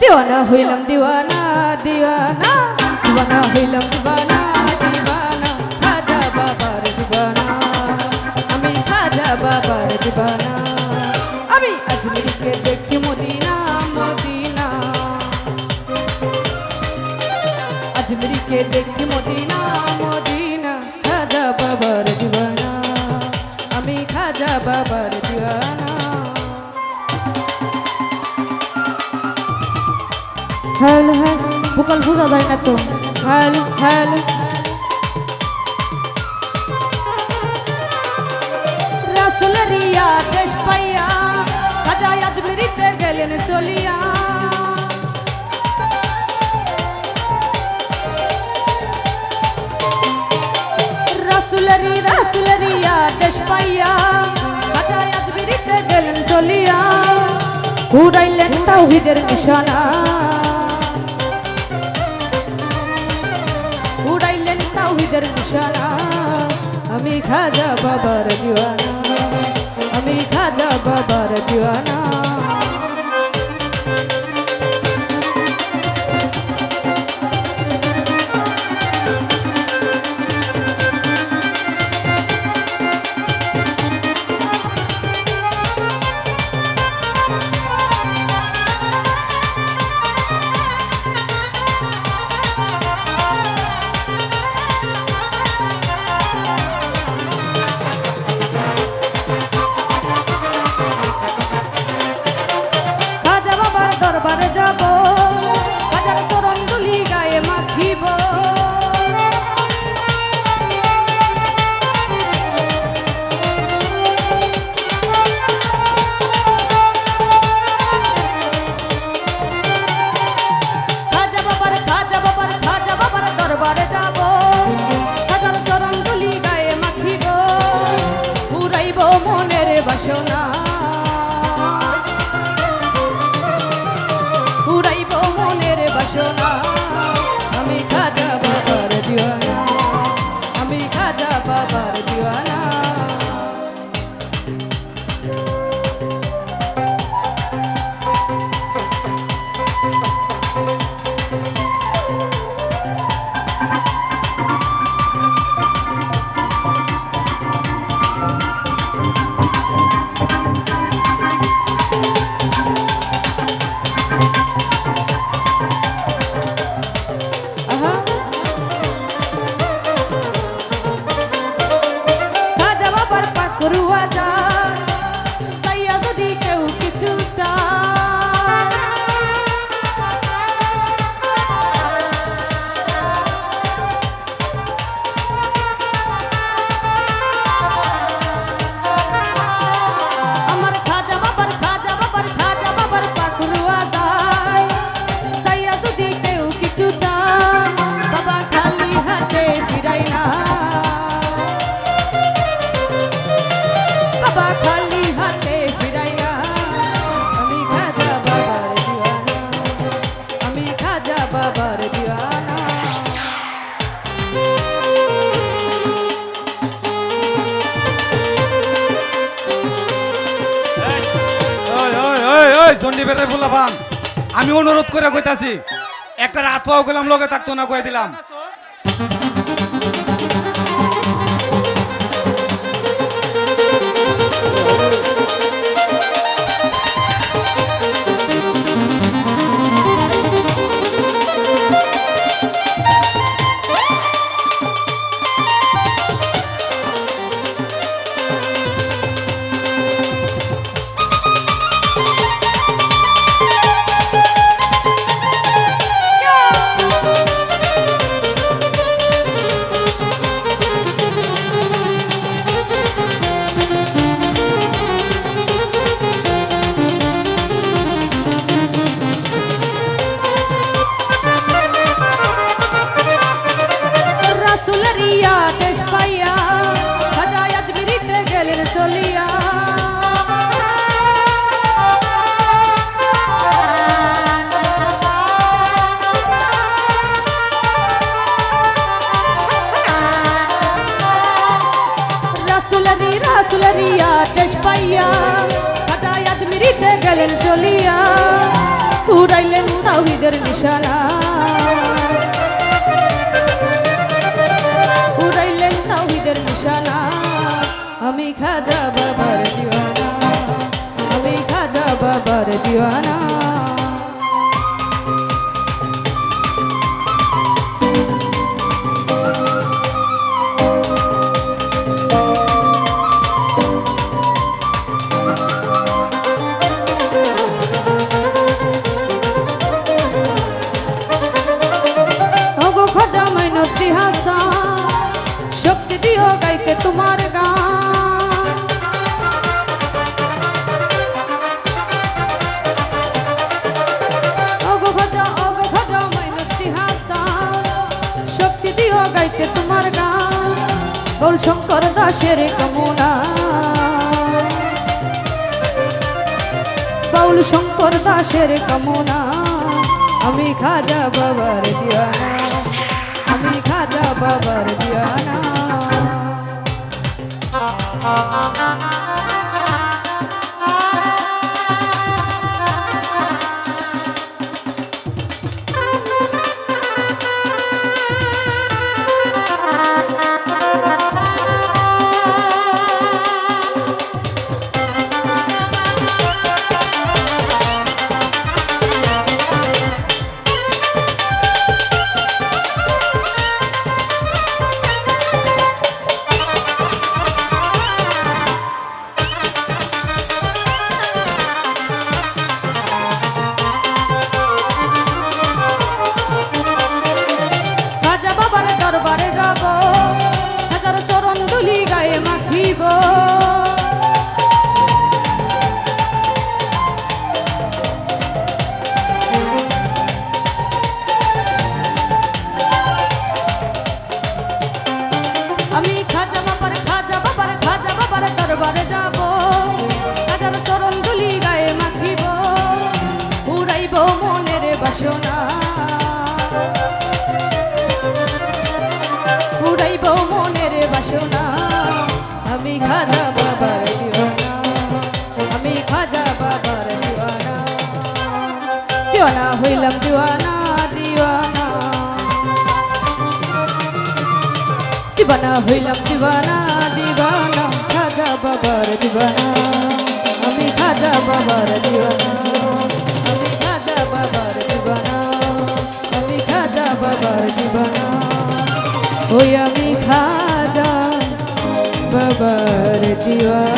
দিওয়ানা হইলাম দিওয়ানা দিওয়ানা দিওয়ানা হইলাম দিওয়ানা দিওয়ানা খাজা বাবার দিওয়ানা আমি খাজা বাবার দিওয়ানা আমি আজমিরকে দেখি মদিনা মদিনা আজমিরকে দেখি মদিনা মদিনা খাজা বাবার দিওয়ানা আমি খাজা বাবার দিওয়ানা হ্যালো হ্যালো ভোকাল বোঝা যায় না তো হ্যালো হ্যালো রাসুলরিয়া দেশ পাইয়া খাজা আজমিরিতে গেলেন চলিয়া রাসুলরিয়া দেশ পাইয়া খাজা আজমিরিতে গেলেন চলিয়া উড়াইলেন তাওহীদের নিশানা উড়াইলেন তাওহীদের নিশানা আমি খাজা বাবার দিওয়ানা আমি খাজা বাবার দিওয়ানা দরবারে যাব বাজার চরণ দুলি গায়ে মাখিব খাজা বাবার দরবারে যাব বাজার চরণ দুলি গায়ে মাখিব পুরাইব মনের বাসনা পুরাইব মনের বাসনা আমি খাজা বাবার দিওয়ানা আমি খাজা বাবার দিওয়ানা করুয়া যায় তাইয়া যদি কেউ কিছু চায় আমার খাজা বাবার পাকুরুয়া যায় তাইয়া যদি কেউ কিছু চায় বাবা খালি হাতে ফিরাই না বাবা খালি হাতে ফিরাইয়া আমি খাজা বাবার দিওয়ানা আমি খাজা বাবার দিওয়ানা চন্ডীবের ফুলাফান আমি অনুরোধ করে কইতাছি একটা রাত পাও গেলাম লগে থাকতো না কয়ে দিলাম তাওহীদের নিশানা উড়াইলেন তাওহীদের নিশানা আমি খাজা বাবার দিওয়ানা আমি খাজা বাবার দিওয়ানা শক্তি দিও গাইতে তোমার গান ওগো ভাজা মাইনতি হাসান শক্তি দিও গাইতে তোমার গান বল শঙ্কর দাসের কামনা বাউল শঙ্কর দাসের কামনা আমি খাজা বাবার দিওয়ানা আমি খাজা বাবার দিওয়ানা দরবারে যাব হাজার চরণ দুলি গায়ে মাখিব আমি খাজা বাবার দরবারে যাব হাজার চরণ দুলি গায়ে মাখিব উড়াইব মনের বাসনা উড়াইব মনের বাসনা আমি খাজা বাবার দিওয়ানা আমি খাজা বাবার দিওয়ানা দিওয়ানা হইলাম দিওয়ানা দিওয়ানা দিওয়ানা হইলাম দিওয়ানা দিওয়ানা খাজা বাবার দিওয়ানা আমি খাজা বাবার দিওয়ানা আমি খাজা বাবার দিওয়ানা আমি খাজা বাবার দিওয়ানা ওই আমি খাজা বাবার দিওয়ানা